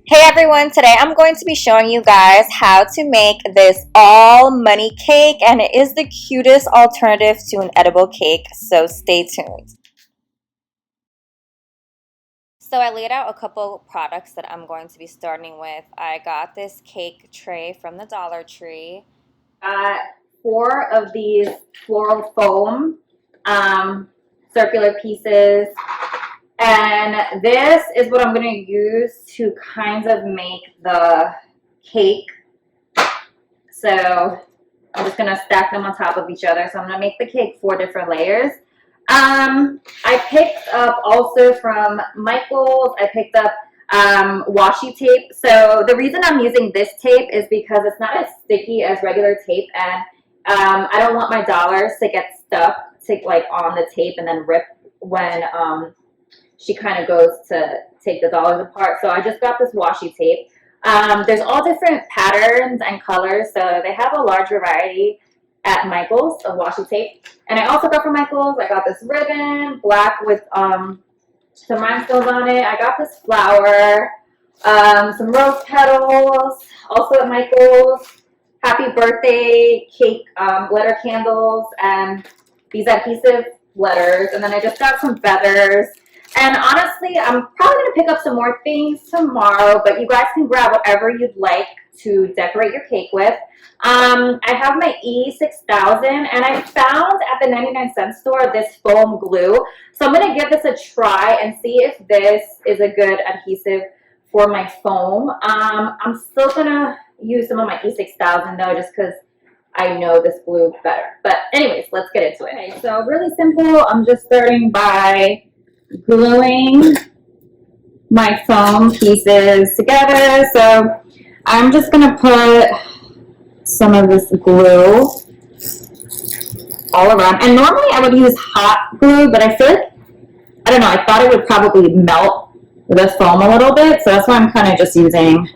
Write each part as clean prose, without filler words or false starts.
Hey everyone, today I'm going to be showing you guys how to make this all money cake, and it is the cutest alternative to an edible cake, so stay tuned. So I laid out a couple products that I'm going to be starting with. I got this cake tray from the Dollar Tree. Got four of these floral foam circular pieces. And this is what I'm going to use to kind of make the cake. So I'm just going to stack them on top of each other. So I'm going to make the cake 4 different layers. I picked up also from Michael's, I picked up washi tape. So the reason I'm using this tape is because it's not as sticky as regular tape, and I don't want my dollars to get stuck on the tape and then rip when she kind of goes to take the dollars apart. So I just got this washi tape. There's all different patterns and colors, so they have a large variety at Michael's of washi tape. And I also got from Michael's, I got this ribbon, black with some rhinestones on it. I got this flower, some rose petals, also at Michael's. Happy birthday cake letter candles, and these adhesive letters. And then I just got some feathers. And honestly, I'm probably going to pick up some more things tomorrow, but you guys can grab whatever you'd like to decorate your cake with. I have my E6000, and I found at the 99-cent store this foam glue. So I'm going to give this a try and see if this is a good adhesive for my foam. I'm still going to use some of my E6000 though, just because I know this glue better. But anyways, let's get into it. Okay, so really simple. I'm just starting by gluing my foam pieces together. So I'm just going to put some of this glue all around. And normally I would use hot glue, but I feel like, I don't know, I thought it would probably melt the foam a little bit. So that's why I'm kind of just using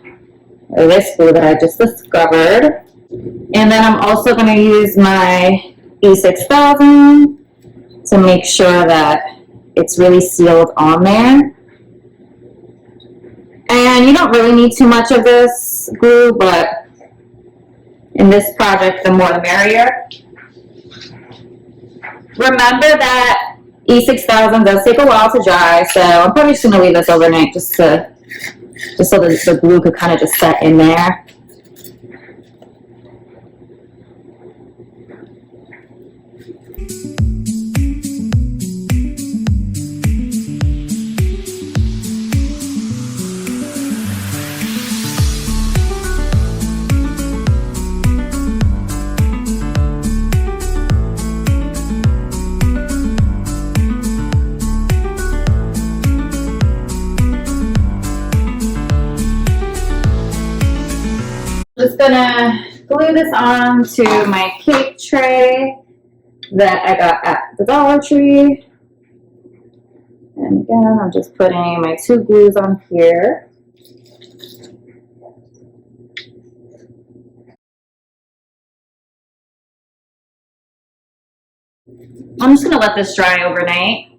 this glue that I just discovered. And then I'm also going to use my E6000 to make sure that it's really sealed on there. And you don't really need too much of this glue, but in this project, the more the merrier. Remember that E6000 does take a while to dry, so I'm probably just going to leave this overnight just so that the glue could kind of just set in there. Just gonna glue this on to my cake tray that I got at the Dollar Tree. And again, I'm just putting my 2 glues on here. I'm just gonna let this dry overnight.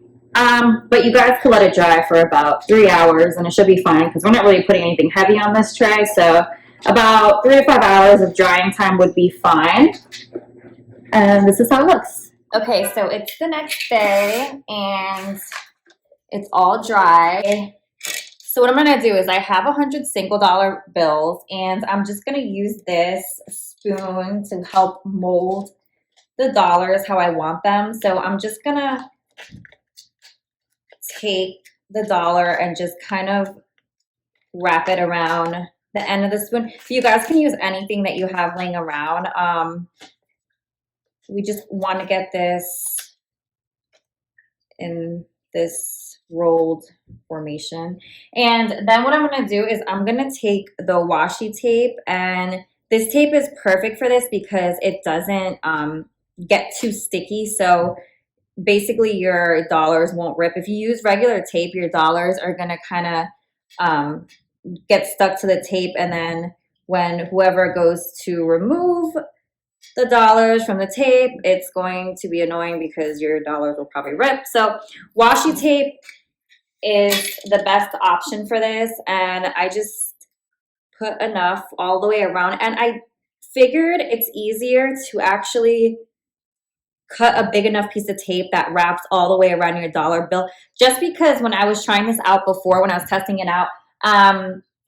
But you guys could let it dry for about 3 hours and it should be fine because we're not really putting anything heavy on this tray. So about 3 to 5 hours of drying time would be fine. And this is how it looks. Okay, so it's the next day and it's all dry. So what I'm gonna do is I have 100 single dollar bills, and I'm just gonna use this spoon to help mold the dollars how I want them. So I'm just gonna take the dollar and just kind of wrap it around the end of the spoon. You guys can use anything that you have laying around. We just want to get this in this rolled formation. And then what I'm going to do is I'm going to take the washi tape, and this tape is perfect for this because it doesn't get too sticky. So basically your dollars won't rip. If you use regular tape, your dollars are going to kind of get stuck to the tape, and then when whoever goes to remove the dollars from the tape, it's going to be annoying because your dollars will probably rip. So washi tape is the best option for this, and I just put enough all the way around. And I figured it's easier to actually cut a big enough piece of tape that wraps all the way around your dollar bill. Just because when I was trying this out before, when I was testing it out,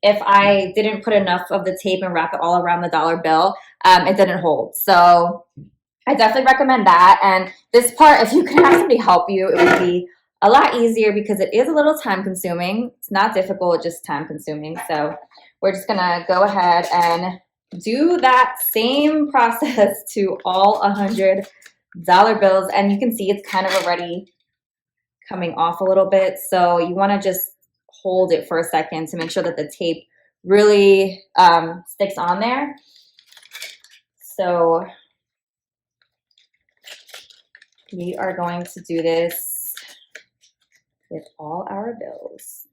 if I didn't put enough of the tape and wrap it all around the dollar bill, it didn't hold. So I definitely recommend that. And this part, if you can have somebody help you, it would be a lot easier because it is a little time consuming. It's not difficult, just time consuming. So we're just gonna go ahead and do that same process to all 100 dollar bills. And you can see it's kind of already coming off a little bit. So you wanna just hold it for a second to make sure that the tape really sticks on there. So we are going to do this with all our bills.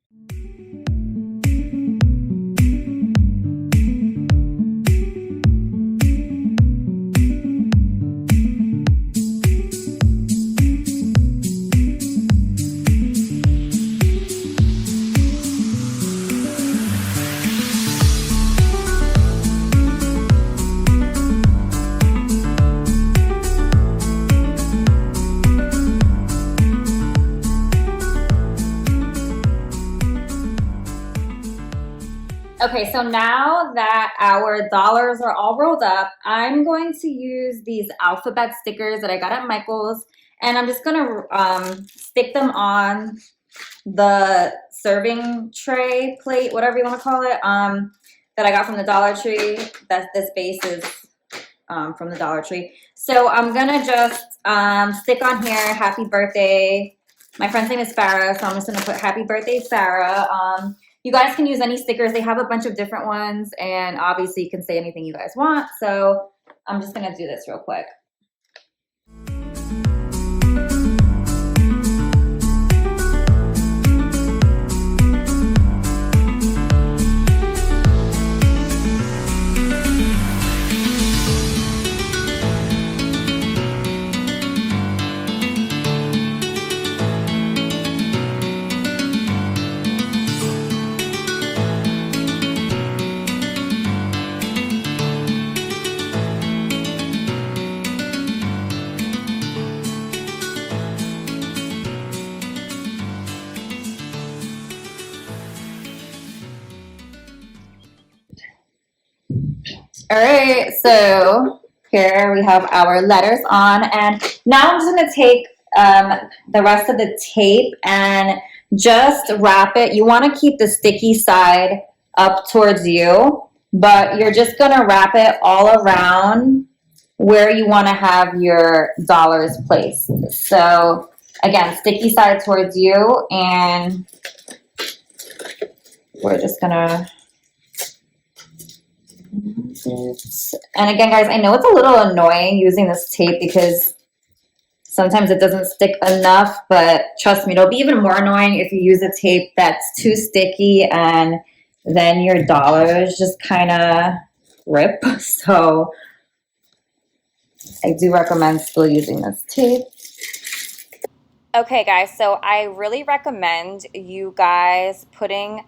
Okay, so now that our dollars are all rolled up, I'm going to use these alphabet stickers that I got at Michael's, and I'm just gonna stick them on the serving tray, plate, whatever you want to call it, that I got from the Dollar Tree. This base is from the Dollar Tree. So I'm gonna just stick on here, happy birthday. My friend's name is Farah, so I'm just gonna put happy birthday, Farah. You guys can use any stickers. They have a bunch of different ones, and obviously you can say anything you guys want. So I'm just gonna do this real quick. All right, so here we have our letters on, and now I'm just gonna take the rest of the tape and just wrap it. You wanna keep the sticky side up towards you, but you're just gonna wrap it all around where you wanna have your dollars placed. So again, sticky side towards you, and we're just gonna. And again, guys, I know it's a little annoying using this tape because sometimes it doesn't stick enough, but trust me, it'll be even more annoying if you use a tape that's too sticky and then your dollars just kind of rip. So I do recommend still using this tape. Okay, guys, so I really recommend you guys putting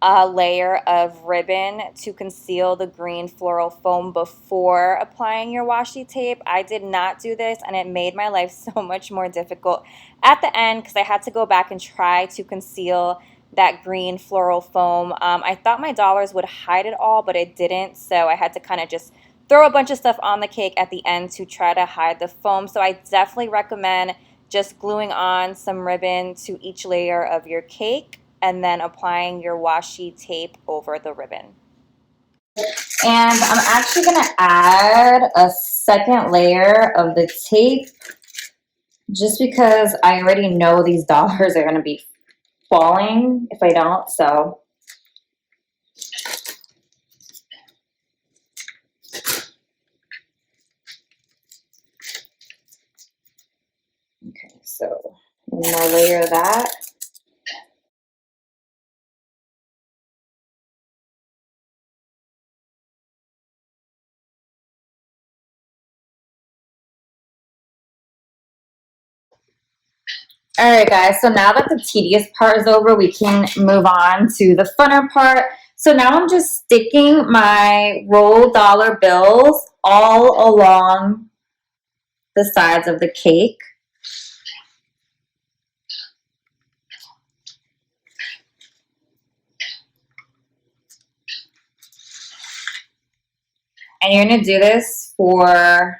a layer of ribbon to conceal the green floral foam before applying your washi tape. I did not do this, and it made my life so much more difficult at the end because I had to go back and try to conceal that green floral foam. I thought my dollars would hide it all, but it didn't, so I had to kind of just throw a bunch of stuff on the cake at the end to try to hide the foam. So I definitely recommend just gluing on some ribbon to each layer of your cake and then applying your washi tape over the ribbon. And I'm actually going to add a second layer of the tape just because I already know these dollars are going to be falling if I don't. So okay, so one more layer of that. All right, guys, so now that the tedious part is over, we can move on to the funner part. So now I'm just sticking my roll dollar bills all along the sides of the cake. And you're gonna do this for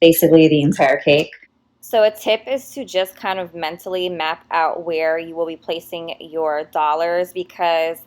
basically the entire cake. So a tip is to just kind of mentally map out where you will be placing your dollars, because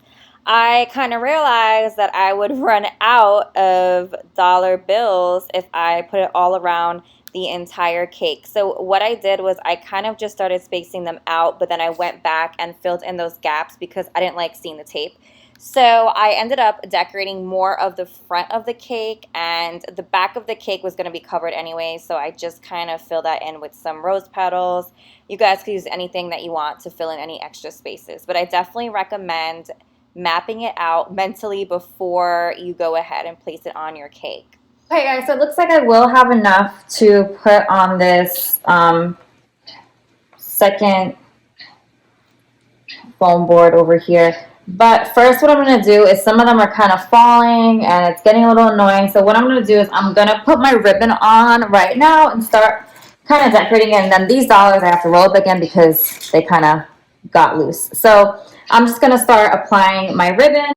I kind of realized that I would run out of dollar bills if I put it all around the entire cake. So what I did was I kind of just started spacing them out, but then I went back and filled in those gaps because I didn't like seeing the tape. So I ended up decorating more of the front of the cake, and the back of the cake was going to be covered anyway, so I just kind of filled that in with some rose petals. You guys could use anything that you want to fill in any extra spaces, but I definitely recommend mapping it out mentally before you go ahead and place it on your cake. Okay guys, so it looks like I will have enough to put on this second foam board over here. But first what I'm going to do is, some of them are kind of falling and it's getting a little annoying. So what I'm going to do is I'm going to put my ribbon on right now and start kind of decorating it. And then these dollars I have to roll up again because they kind of got loose. So I'm just going to start applying my ribbon.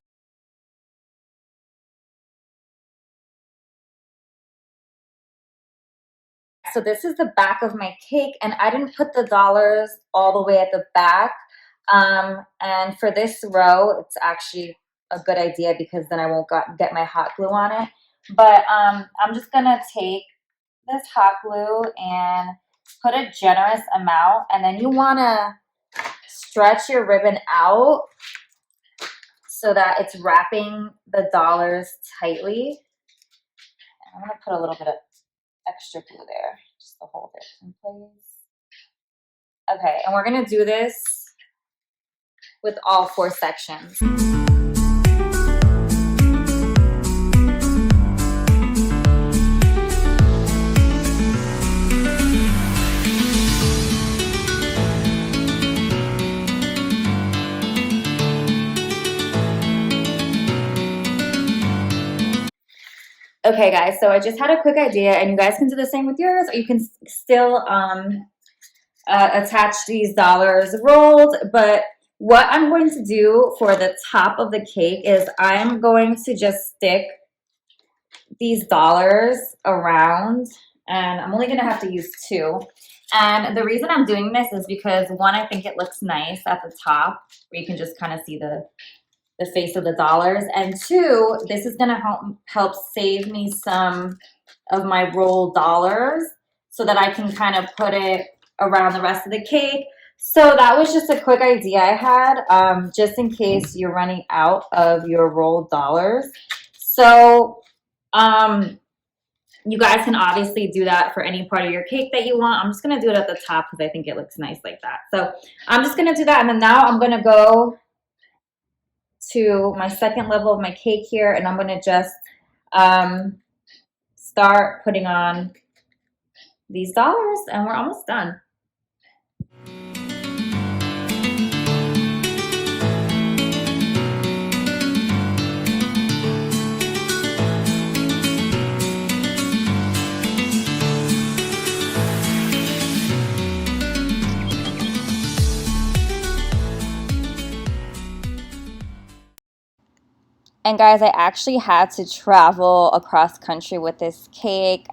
So this is the back of my cake, and I didn't put the dollars all the way at the back. And for this row, it's actually a good idea because then I won't get my hot glue on it. But I'm just gonna take this hot glue and put a generous amount, and then you wanna stretch your ribbon out so that it's wrapping the dollars tightly. I'm gonna put a little bit of extra glue there just to hold it in place. Okay, and we're gonna do this with all 4 sections. Okay guys, so I just had a quick idea, and you guys can do the same with yours, or you can still attach these dollars rolled. But what I'm going to do for the top of the cake is I'm going to just stick these dollars around, and I'm only going to have to use 2. And the reason I'm doing this is because, one, I think it looks nice at the top where you can just kind of see the face of the dollars, and 2, this is going to help save me some of my rolled dollars so that I can kind of put it around the rest of the cake. So that was just a quick idea I had, just in case you're running out of your rolled dollars. So you guys can obviously do that for any part of your cake that you want. I'm just going to do it at the top because I think it looks nice like that. So I'm just going to do that, and then now I'm going to go to my second level of my cake here, and I'm going to just start putting on these dollars, and we're almost done. And guys, I actually had to travel across country with this cake.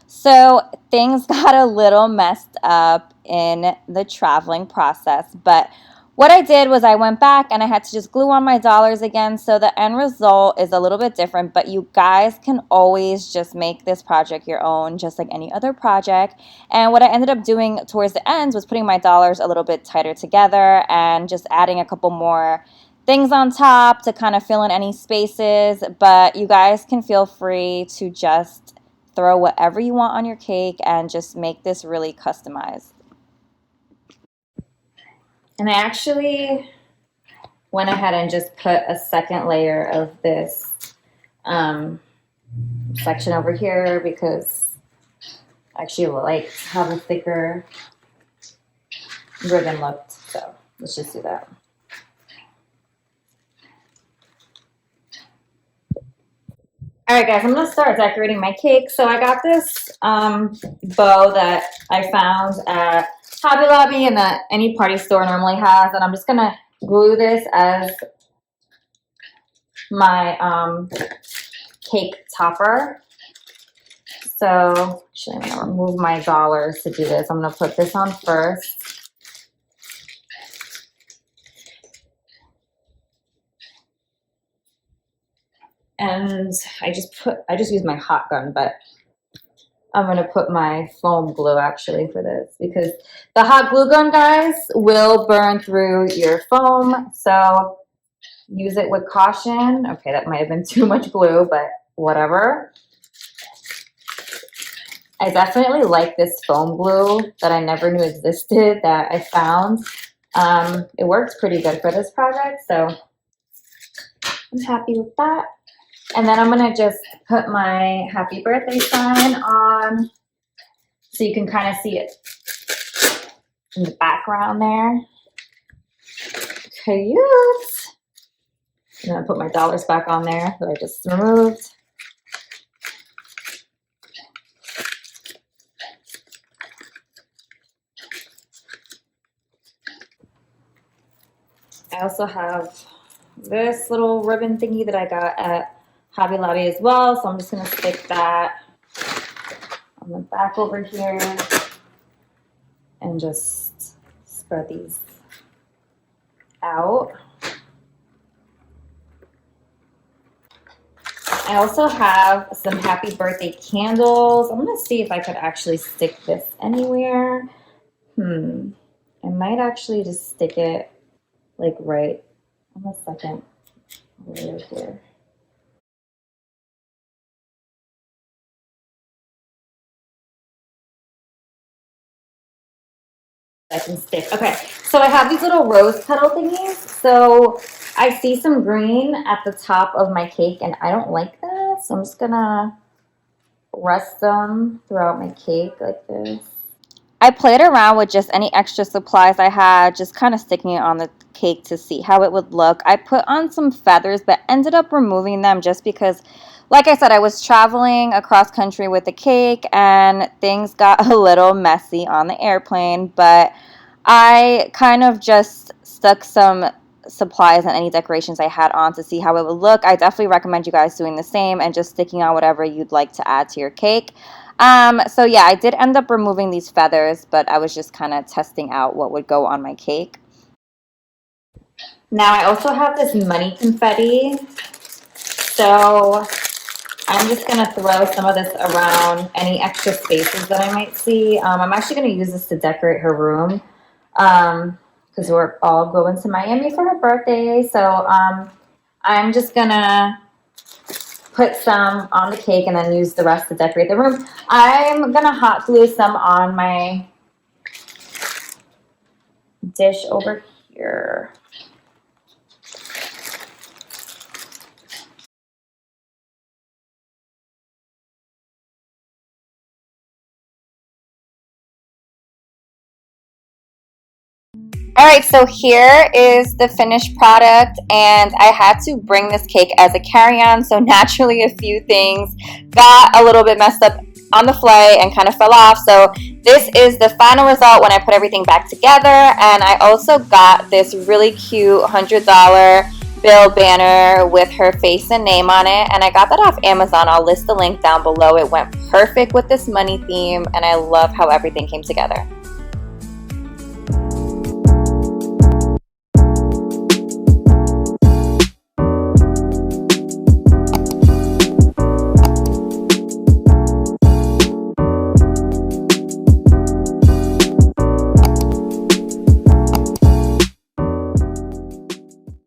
So things got a little messed up in the traveling process. But what I did was I went back and I had to just glue on my dollars again. So the end result is a little bit different, but you guys can always just make this project your own, just like any other project. And what I ended up doing towards the end was putting my dollars a little bit tighter together and just adding a couple more things on top to kind of fill in any spaces. But you guys can feel free to just throw whatever you want on your cake and just make this really customized. And I actually went ahead and just put a second layer of this section over here because I actually like have a thicker ribbon look. So let's just do that. right, guys, I'm gonna start decorating my cake. So I got this bow that I found at Hobby Lobby and that any party store normally has, and I'm just gonna glue this as my cake topper. So actually, I'm gonna remove my dollars to do this. I'm gonna put this on first. And I just used my hot gun, but I'm gonna put my foam glue actually for this because the hot glue gun, guys, will burn through your foam. So use it with caution. Okay, that might have been too much glue, but whatever. I definitely like this foam glue that I never knew existed that I found. It works pretty good for this project, so I'm happy with that. And then I'm gonna just put my happy birthday sign on so you can kind of see it in the background there. Cute. I'm gonna put my dollars back on there that I just removed. I also have this little ribbon thingy that I got at Hobby Lobby as well, so I'm just gonna stick that on the back over here and just spread these out. I also have some happy birthday candles. I'm gonna see if I could actually stick this anywhere. I might actually just stick it like right on the second layer here. I can stick. Okay, so I have these little rose petal thingies. So I see some green at the top of my cake and I don't like that. So I'm just gonna rest them throughout my cake like this. I played around with just any extra supplies I had, just kind of sticking it on the cake to see how it would look. I put on some feathers, but ended up removing them just because, like I said, I was traveling across country with the cake and things got a little messy on the airplane, but I kind of just stuck some supplies and any decorations I had on to see how it would look. I definitely recommend you guys doing the same and just sticking on whatever you'd like to add to your cake. So yeah, I did end up removing these feathers, but I was just kind of testing out what would go on my cake. Now I also have this money confetti, so I'm just gonna throw some of this around any extra spaces that I might see. I'm actually gonna use this to decorate her room because we're all going to Miami for her birthday. So I'm just gonna put some on the cake and then use the rest to decorate the room. I'm gonna hot glue some on my dish over here. All right, so here is the finished product, and I had to bring this cake as a carry-on, so naturally a few things got a little bit messed up on the flight and kind of fell off. So this is the final result when I put everything back together, and I also got this really cute $100 bill banner with her face and name on it, and I got that off Amazon. I'll list the link down below. It went perfect with this money theme, and I love how everything came together.